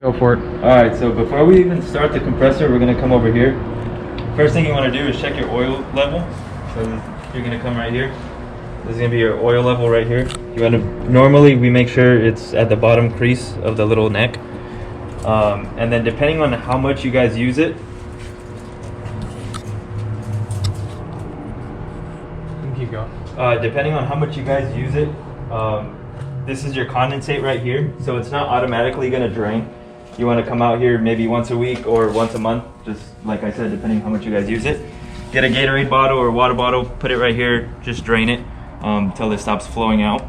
Go for it. Alright, so before we even start the compressor, we're going to come over here. First thing you want to do is check your oil level. So you're going to come right here. This is going to be your oil level right here. You want to, normally we make sure it's at the bottom crease of the little neck. And then depending on how much you guys use it, Keep going. Depending on how much you guys use it, this is your condensate right here. So it's not automatically going to drain. You want to come out here maybe once a week or once a month, just like I said, depending on how much you guys use it. Get a Gatorade bottle or water bottle, put it right here, just drain it until it stops flowing out.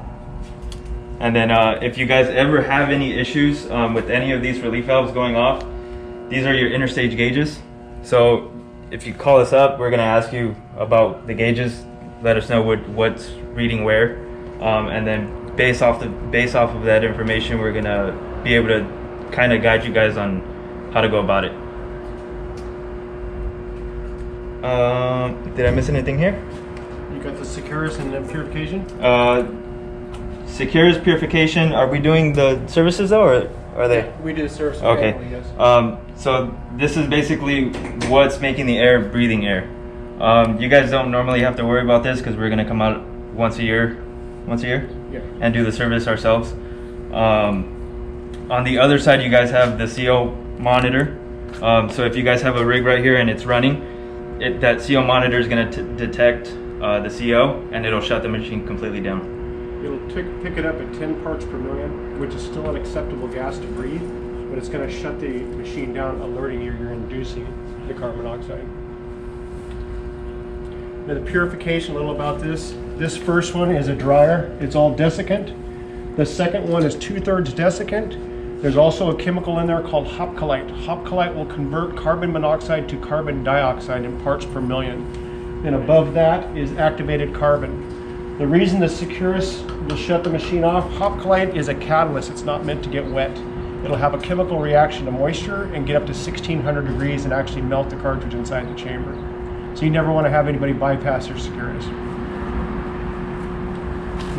And then if you guys ever have any issues with any of these relief valves going off, these are your interstage gauges. So if you call us up, we're going to ask you about the gauges, let us know what's reading where, and then based off of that information, we're going to be able to kind of guide you guys on how to go about it. Did I miss anything here? You got the Securus and the purification? Securus purification, are we doing the services though, or are they? Yeah, we do the service. Okay. Yes. So this is basically what's making the air breathing air. You guys don't normally have to worry about this because we're going to come out once a year, Yeah. and do the service ourselves. On the other side, you guys have the CO monitor. So if you guys have a rig right here and it's running, that CO monitor is going to detect the CO, and it'll shut the machine completely down. It'll pick it up at 10 parts per million, which is still an acceptable gas to breathe, but it's going to shut the machine down, alerting you you're inducing the carbon monoxide. Now the purification, a little about this. This first one is a dryer. It's all desiccant. The second one is 2/3 desiccant. There's also a chemical in there called hopcolite. Hopcolite will convert carbon monoxide to carbon dioxide in parts per million. And above that is activated carbon. The reason the Securus will shut the machine off, hopcolite is a catalyst. It's not meant to get wet. It'll have a chemical reaction to moisture and get up to 1600 degrees and actually melt the cartridge inside the chamber. So you never want to have anybody bypass your Securus. Go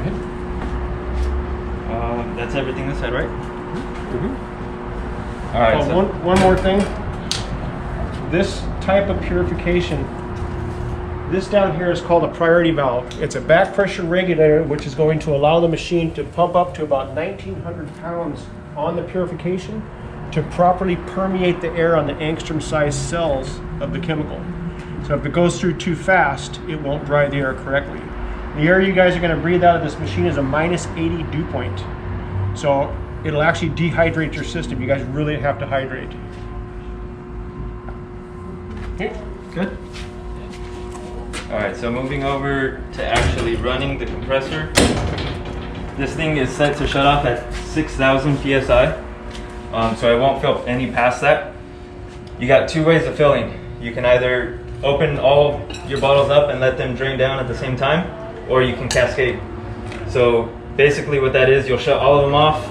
ahead. That's everything this side, right? Mm-hmm. All right. Oh, So one more thing. This type of purification, this down here is called a priority valve. It's a back pressure regulator which is going to allow the machine to pump up to about 1900 pounds on the purification to properly permeate the air on the angstrom sized cells of the chemical. So if it goes through too fast, it won't dry the air correctly. The air you guys are going to breathe out of this machine is a -80 dew point. So it'll actually dehydrate your system. You guys really have to hydrate. Okay. good. All right, so moving over to actually running the compressor. This thing is set to shut off at 6,000 PSI, so I won't fill any past that. You got two ways of filling. You can either open all your bottles up and let them drain down at the same time, or you can cascade. So basically what that is, you'll shut all of them off,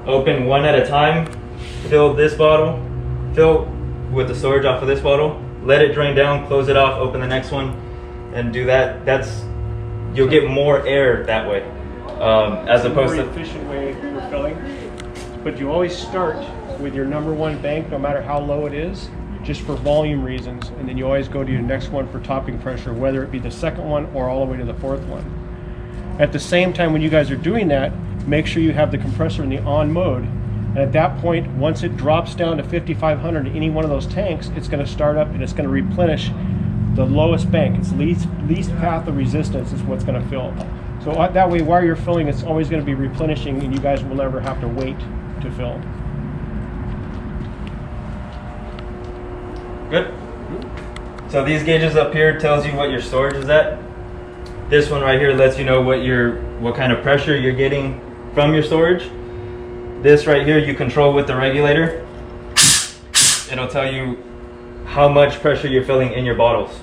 open one at a time, fill this bottle, fill with the storage off of this bottle, let it drain down, close it off, open the next one, and do that. You'll get more air that way, as opposed to a more efficient way for filling. But you always start with your number one bank, no matter how low it is, just for volume reasons, and then you always go to your next one for topping pressure, whether it be the second one or all the way to the fourth one. At the same time, when you guys are doing that, make sure you have the compressor in the on mode. And at that point, once it drops down to 5,500 in any one of those tanks, it's going to start up and it's going to replenish the lowest bank. It's least path of resistance is what's going to fill. So that way, while you're filling, it's always going to be replenishing, and you guys will never have to wait to fill. Good. So these gauges up here tells you what your storage is at. This one right here lets you know what kind of pressure you're getting from your storage. This right here you control with the regulator. It'll tell you how much pressure you're filling in your bottles.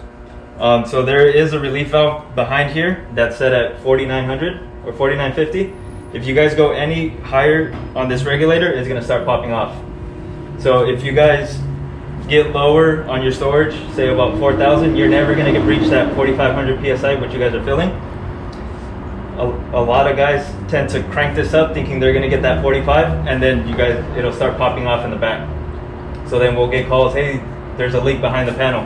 So there is a relief valve behind here that's set at 4,900 or 4,950. If you guys go any higher on this regulator, it's going to start popping off. So if you guys get lower on your storage, say about 4,000, you're never going to reach that 4,500 PSI, which you guys are filling. a lot of guys tend to crank this up thinking they're gonna get that 45, and then it'll start popping off in the back. So then we'll get calls, hey, there's a leak behind the panel.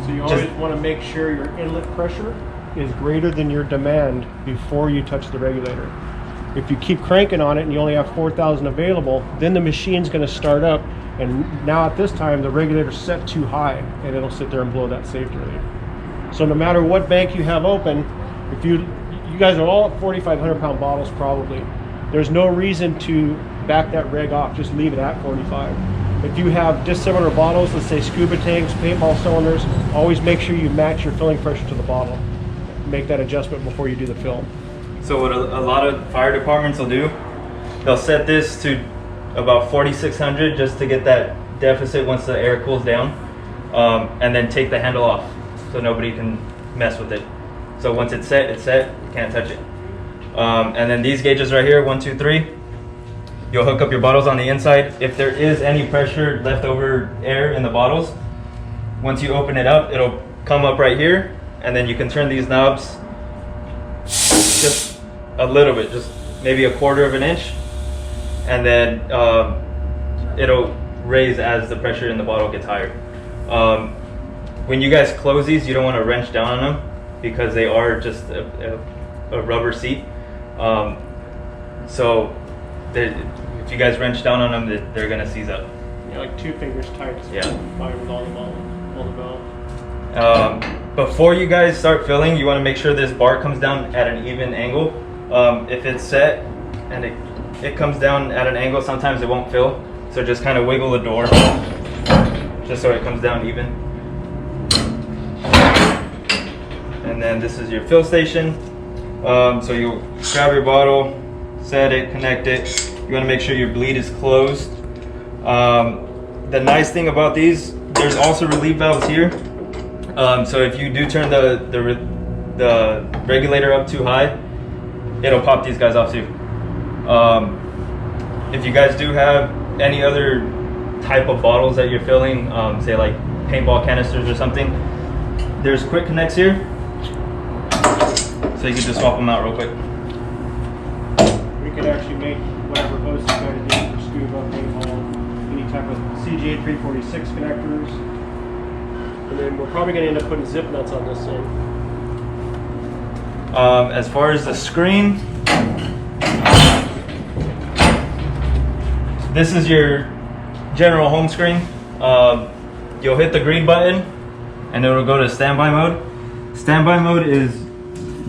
So you always want to make sure your inlet pressure is greater than your demand before you touch the regulator. If you keep cranking on it and you only have 4,000 available, then the machine's going to start up, and now at this time the regulator's set too high and it'll sit there and blow that safety leak. So no matter what bank you have open, if you guys are all at 4,500 pound bottles probably, there's no reason to back that reg off, just leave it at 45. If you have dissimilar bottles, let's say scuba tanks, paintball cylinders, always make sure you match your filling pressure to the bottle. Make that adjustment before you do the fill. So what a lot of fire departments will do, they'll set this to about 4,600 just to get that deficit once the air cools down, and then take the handle off so nobody can mess with it. So once it's set, you can't touch it. And then these gauges right here, 1, 2, 3, you'll hook up your bottles on the inside. If there is any pressure, leftover air in the bottles, once you open it up, it'll come up right here, and then you can turn these knobs just a little bit, just maybe 1/4 of an inch, and then it'll raise as the pressure in the bottle gets higher. When you guys close these, you don't want to wrench down on them because they are just a rubber seat. So if you guys wrench down on them, they're gonna seize up. Yeah, like 2 fingers tight. Yeah. Fine with all the valves. Before you guys start filling, you want to make sure this bar comes down at an even angle. If it's set and it comes down at an angle, sometimes it won't fill. So just kind of wiggle the door just so it comes down even. And then this is your fill station. So you'll grab your bottle, set it, connect it. You want to make sure your bleed is closed. The nice thing about these, there's also relief valves here. So if you do turn the regulator up too high, it'll pop these guys off too. If you guys do have any other type of bottles that you're filling, say like paintball canisters or something, there's quick connects here. So you can just swap them out real quick. We could actually make whatever hose you guys need for scuba, paintball, any type of CGA 346 connectors. And then we're probably going to end up putting zip nuts on this thing. As far as the screen, this is your general home screen. You'll hit the green button and it'll go to standby mode. Standby mode is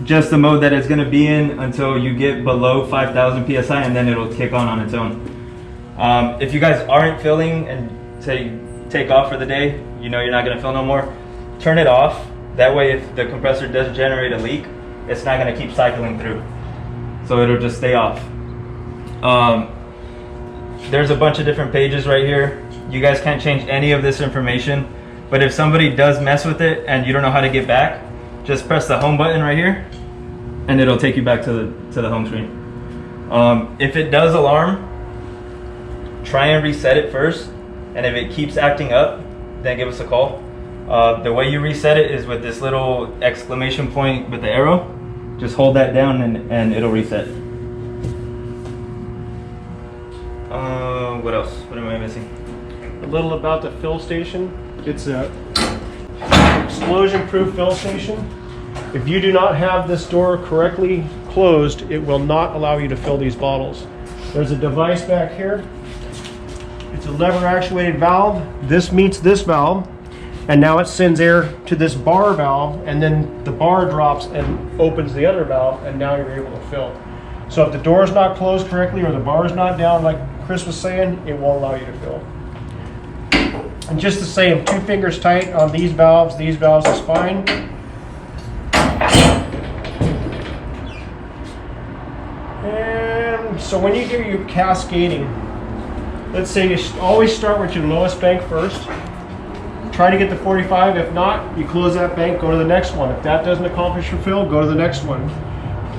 just the mode that it's going to be in until you get below 5,000 psi, and then it'll kick on its own. If you guys aren't filling and say take off for the day, you know you're not going to fill no more, turn it off. That way if the compressor does generate a leak, it's not going to keep cycling through, so it'll just stay off. There's a bunch of different pages right here. You guys can't change any of this information, but if somebody does mess with it and you don't know how to get back, just press the home button right here and it'll take you back to the home screen. If it does alarm, try and reset it first, and if it keeps acting up, then give us a call. The way you reset it is with this little exclamation point with the arrow. Just hold that down and it'll reset. What else? What am I missing? A little about the fill station. It's a explosion-proof fill station. If you do not have this door correctly closed, it will not allow you to fill these bottles. There's a device back here. It's a lever-actuated valve. This meets this valve, and now it sends air to this bar valve, and then the bar drops and opens the other valve, and now you're able to fill. So if the door is not closed correctly or the bar is not down, like Chris was saying, it won't allow you to fill. And just the same, 2 fingers tight on these valves is fine. And so when you do your cascading, let's say you always start with your lowest bank first. Try to get to 45. If not, you close that bank, go to the next one. If that doesn't accomplish your fill, go to the next one.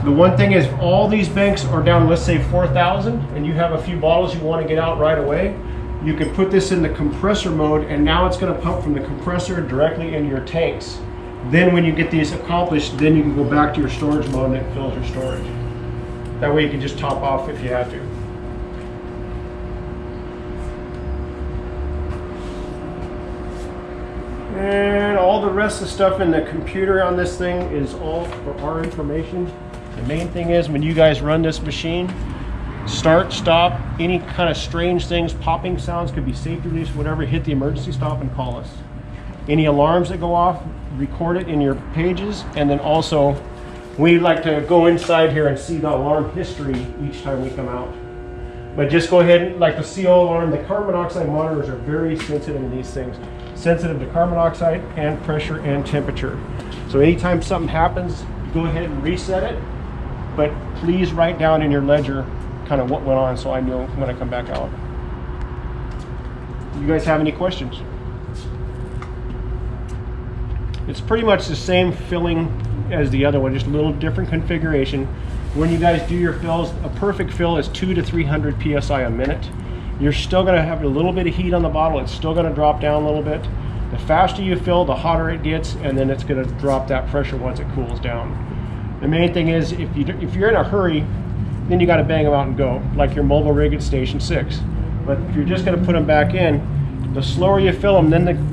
The one thing is, all these banks are down, let's say 4,000, and you have a few bottles you want to get out right away. You can put this in the compressor mode, and now it's going to pump from the compressor directly into your tanks. Then when you get these accomplished, then you can go back to your storage mode and it fills your storage. That way you can just top off if you have to. And all the rest of the stuff in the computer on this thing is all for our information. The main thing is when you guys run this machine, start, stop, any kind of strange things, popping sounds, could be safety release, whatever, hit the emergency stop and call us. Any alarms that go off, record it in your pages, and then also we like to go inside here and see the alarm history each time we come out. But just go ahead, like the CO alarm, the carbon monoxide monitors are very sensitive in these things. Sensitive to carbon monoxide and pressure and temperature. So anytime something happens, go ahead and reset it, but please write down in your ledger kind of what went on so I know when I come back out. You guys have any questions? It's pretty much the same filling as the other one, just a little different configuration. When you guys do your fills, a perfect fill is 200 to 300 psi a minute. You're still going to have a little bit of heat on the bottle. It's still going to drop down a little bit. The faster you fill, the hotter it gets, and then it's going to drop that pressure once it cools down. The main thing is if you're in a hurry, then you got to bang them out and go, like your mobile rig at Station 6. But if you're just going to put them back in, the slower you fill them,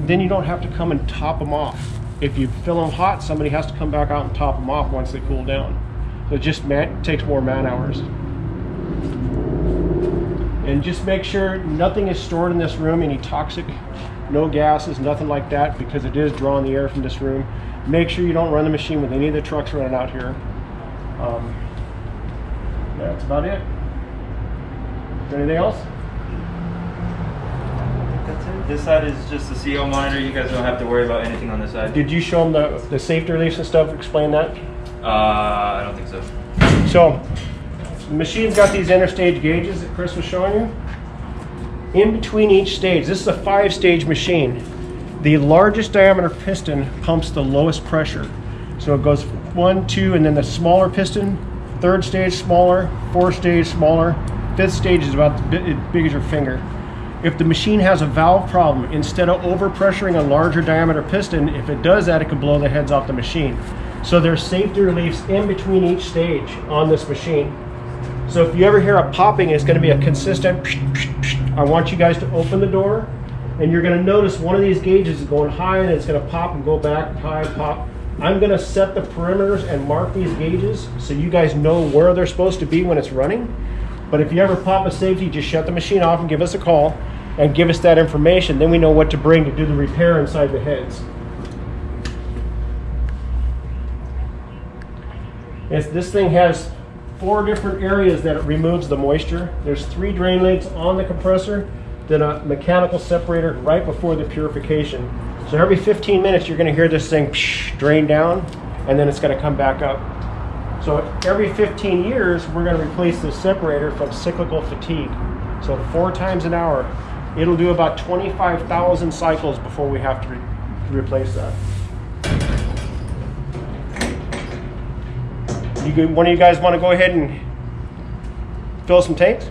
then you don't have to come and top them off. If you fill them hot, somebody has to come back out and top them off once they cool down. So it just takes more man hours. And just make sure nothing is stored in this room, any toxic, no gases, nothing like that, because it is drawing the air from this room. Make sure you don't run the machine with any of the trucks running out here. That's about it. Is there anything else? That's it. This side is just the CO monitor. You guys don't have to worry about anything on this side. Did you show them the safety release and stuff? Explain that? I don't think so. So, the machine's got these interstage gauges that Chris was showing you. In between each stage, this is a 5-stage machine. The largest diameter piston pumps the lowest pressure. So it goes 1, 2, and then the smaller piston, 3rd stage smaller, 4th stage smaller, 5th stage is about as big as your finger. If the machine has a valve problem, instead of overpressuring a larger diameter piston, if it does that, it can blow the heads off the machine. So there's safety reliefs in between each stage on this machine. So if you ever hear a popping, it's going to be a consistent psh, psh, psh. I want you guys to open the door, and you're going to notice one of these gauges is going high and it's going to pop and go back, high, pop. I'm going to set the perimeters and mark these gauges so you guys know where they're supposed to be when it's running. But if you ever pop a safety, just shut the machine off and give us a call and give us that information. Then we know what to bring to do the repair inside the heads. This thing has 4 different areas that it removes the moisture. There's 3 drain leads on the compressor, then a mechanical separator right before the purification. So every 15 minutes you're going to hear this thing psh, drain down, and then it's going to come back up. So every 15 years we're going to replace the separator from cyclical fatigue. So 4 times an hour. It'll do about 25,000 cycles before we have to replace that. One of you guys want to go ahead and fill some tanks?